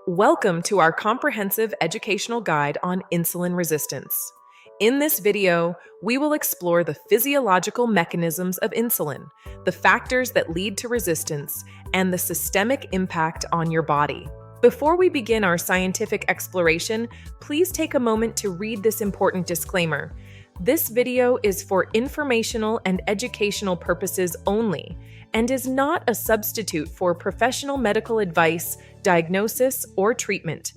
Welcome to our comprehensive educational guide on insulin resistance. In this video, we will explore the physiological mechanisms of insulin, the factors that lead to resistance, and the systemic impact on your body. Before we begin our scientific exploration, please take a moment to read this important disclaimer. This video is for informational and educational purposes only and is not a substitute for professional medical advice, diagnosis, or treatment.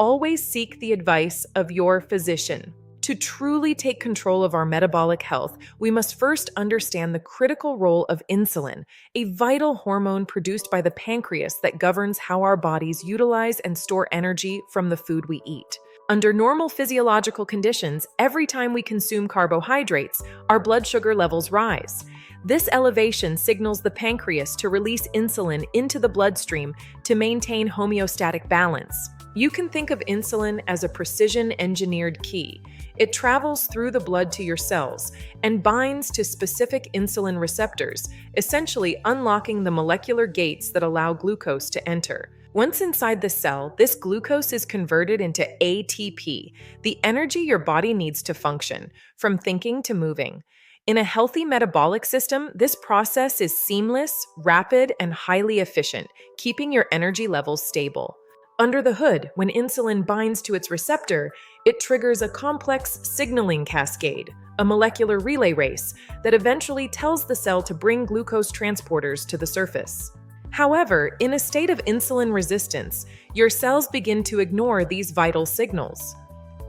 Always seek the advice of your physician. To truly take control of our metabolic health, we must first understand the critical role of insulin, a vital hormone produced by the pancreas that governs how our bodies utilize and store energy from the food we eat. Under normal physiological conditions, every time we consume carbohydrates, our blood sugar levels rise. This elevation signals the pancreas to release insulin into the bloodstream to maintain homeostatic balance. You can think of insulin as a precision-engineered key. It travels through the blood to your cells and binds to specific insulin receptors, essentially unlocking the molecular gates that allow glucose to enter. Once inside the cell, this glucose is converted into ATP, the energy your body needs to function, from thinking to moving. In a healthy metabolic system, this process is seamless, rapid, and highly efficient, keeping your energy levels stable. Under the hood, when insulin binds to its receptor, it triggers a complex signaling cascade, a molecular relay race that eventually tells the cell to bring glucose transporters to the surface. However, in a state of insulin resistance, your cells begin to ignore these vital signals.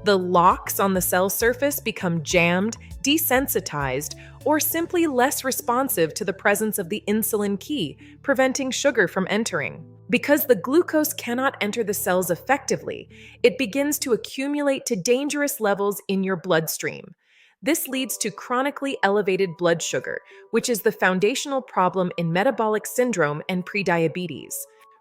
The locks on the cell surface become jammed, desensitized, or simply less responsive to the presence of the insulin key, preventing sugar from entering. Because the glucose cannot enter the cells effectively, it begins to accumulate to dangerous levels in your bloodstream. This leads to chronically elevated blood sugar, which is the foundational problem in metabolic syndrome and prediabetes.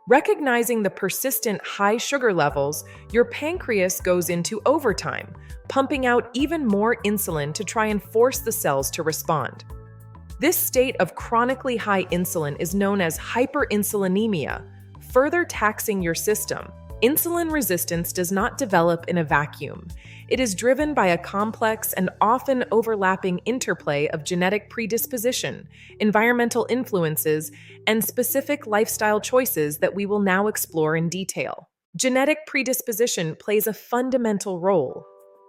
Recognizing the persistent high sugar levels, your pancreas goes into overtime, pumping out even more insulin to try and force the cells to respond. This state of chronically high insulin is known as hyperinsulinemia, further taxing your system. Insulin resistance does not develop in a vacuum. It is driven by a complex and often overlapping interplay of genetic predisposition, environmental influences, and specific lifestyle choices that we will now explore in detail. Genetic predisposition plays a fundamental role.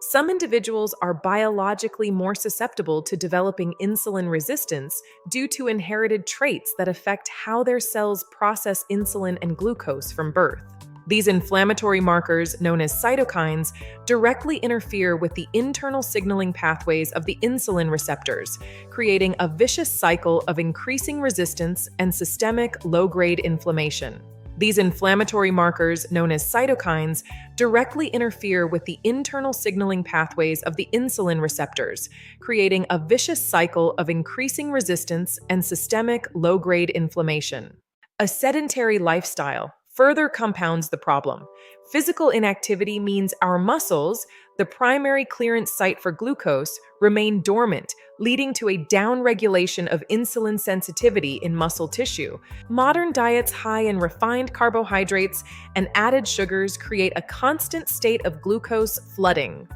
Some individuals are biologically more susceptible to developing insulin resistance due to inherited traits that affect how their cells process insulin and glucose from birth. These inflammatory markers, known as cytokines, directly interfere with the internal signaling pathways of the insulin receptors, creating a vicious cycle of increasing resistance and systemic low-grade inflammation. These inflammatory markers, known as cytokines, directly interfere with the internal signaling pathways of the insulin receptors, creating a vicious cycle of increasing resistance and systemic low-grade inflammation. A sedentary lifestyle further compounds the problem. Physical inactivity means our muscles, the primary clearance site for glucose, remain dormant, leading to a downregulation of insulin sensitivity in muscle tissue. Modern diets high in refined carbohydrates and added sugars create a constant state of glucose flooding.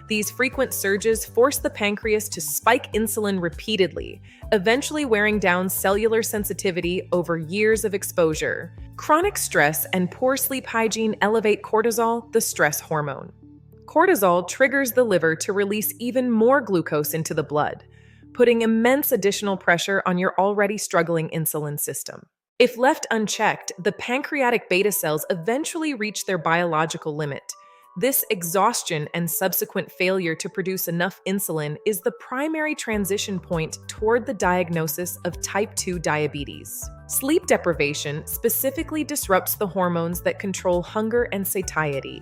These frequent surges force the pancreas to spike insulin repeatedly, eventually wearing down cellular sensitivity over years of exposure. Chronic stress and poor sleep hygiene elevate cortisol, the stress hormone. Cortisol triggers the liver to release even more glucose into the blood, putting immense additional pressure on your already struggling insulin system. If left unchecked, the pancreatic beta cells eventually reach their biological limit. This exhaustion and subsequent failure to produce enough insulin is the primary transition point toward the diagnosis of type 2 diabetes. Sleep deprivation specifically disrupts the hormones that control hunger and satiety.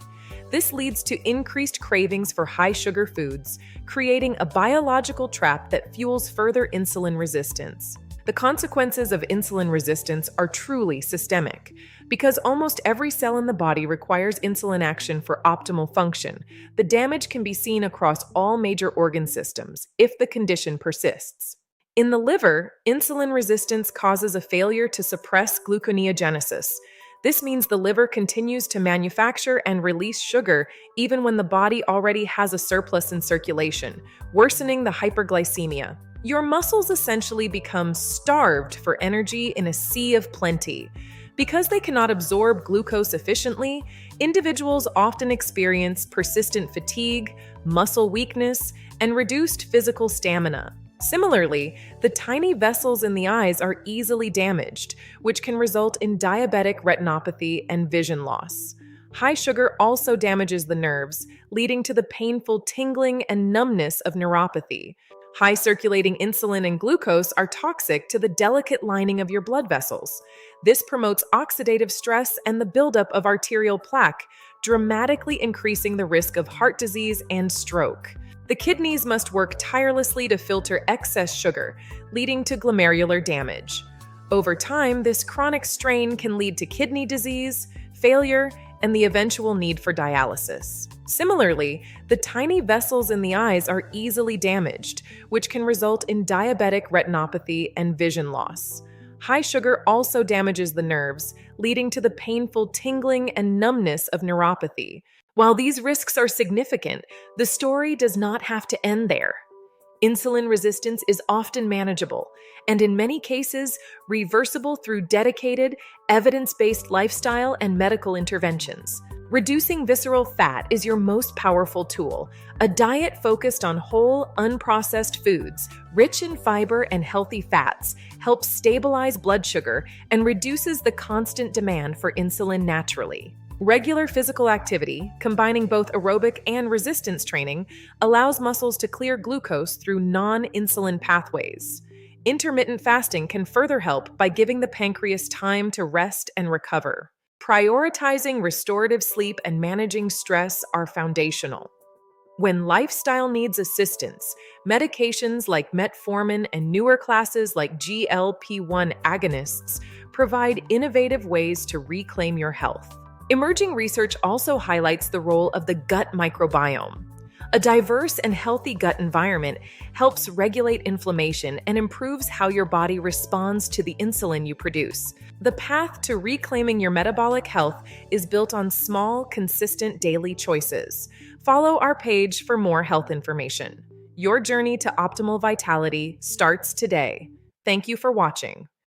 This leads to increased cravings for high-sugar foods, creating a biological trap that fuels further insulin resistance. The consequences of insulin resistance are truly systemic. Because almost every cell in the body requires insulin action for optimal function, the damage can be seen across all major organ systems if the condition persists. In the liver, insulin resistance causes a failure to suppress gluconeogenesis. This means the liver continues to manufacture and release sugar even when the body already has a surplus in circulation, worsening the hyperglycemia. Your muscles essentially become starved for energy in a sea of plenty. Because they cannot absorb glucose efficiently, individuals often experience persistent fatigue, muscle weakness, and reduced physical stamina. Similarly, the tiny vessels in the eyes are easily damaged, which can result in diabetic retinopathy and vision loss. High sugar also damages the nerves, leading to the painful tingling and numbness of neuropathy. High circulating insulin and glucose are toxic to the delicate lining of your blood vessels. This promotes oxidative stress and the buildup of arterial plaque, dramatically increasing the risk of heart disease and stroke. The kidneys must work tirelessly to filter excess sugar, leading to glomerular damage. Over time, this chronic strain can lead to kidney disease, failure, and the eventual need for dialysis. Similarly, the tiny vessels in the eyes are easily damaged, which can result in diabetic retinopathy and vision loss. High sugar also damages the nerves, leading to the painful tingling and numbness of neuropathy. While these risks are significant, the story does not have to end there. Insulin resistance is often manageable, and in many cases, reversible through dedicated, evidence-based lifestyle and medical interventions. Reducing visceral fat is your most powerful tool. A diet focused on whole, unprocessed foods, rich in fiber and healthy fats, helps stabilize blood sugar and reduces the constant demand for insulin naturally. Regular physical activity, combining both aerobic and resistance training, allows muscles to clear glucose through non-insulin pathways. Intermittent fasting can further help by giving the pancreas time to rest and recover. Prioritizing restorative sleep and managing stress are foundational. When lifestyle needs assistance, medications like metformin and newer classes like GLP-1 agonists provide innovative ways to reclaim your health. Emerging research also highlights the role of the gut microbiome. A diverse and healthy gut environment helps regulate inflammation and improves how your body responds to the insulin you produce. The path to reclaiming your metabolic health is built on small, consistent daily choices. Follow our page for more health information. Your journey to optimal vitality starts today. Thank you for watching.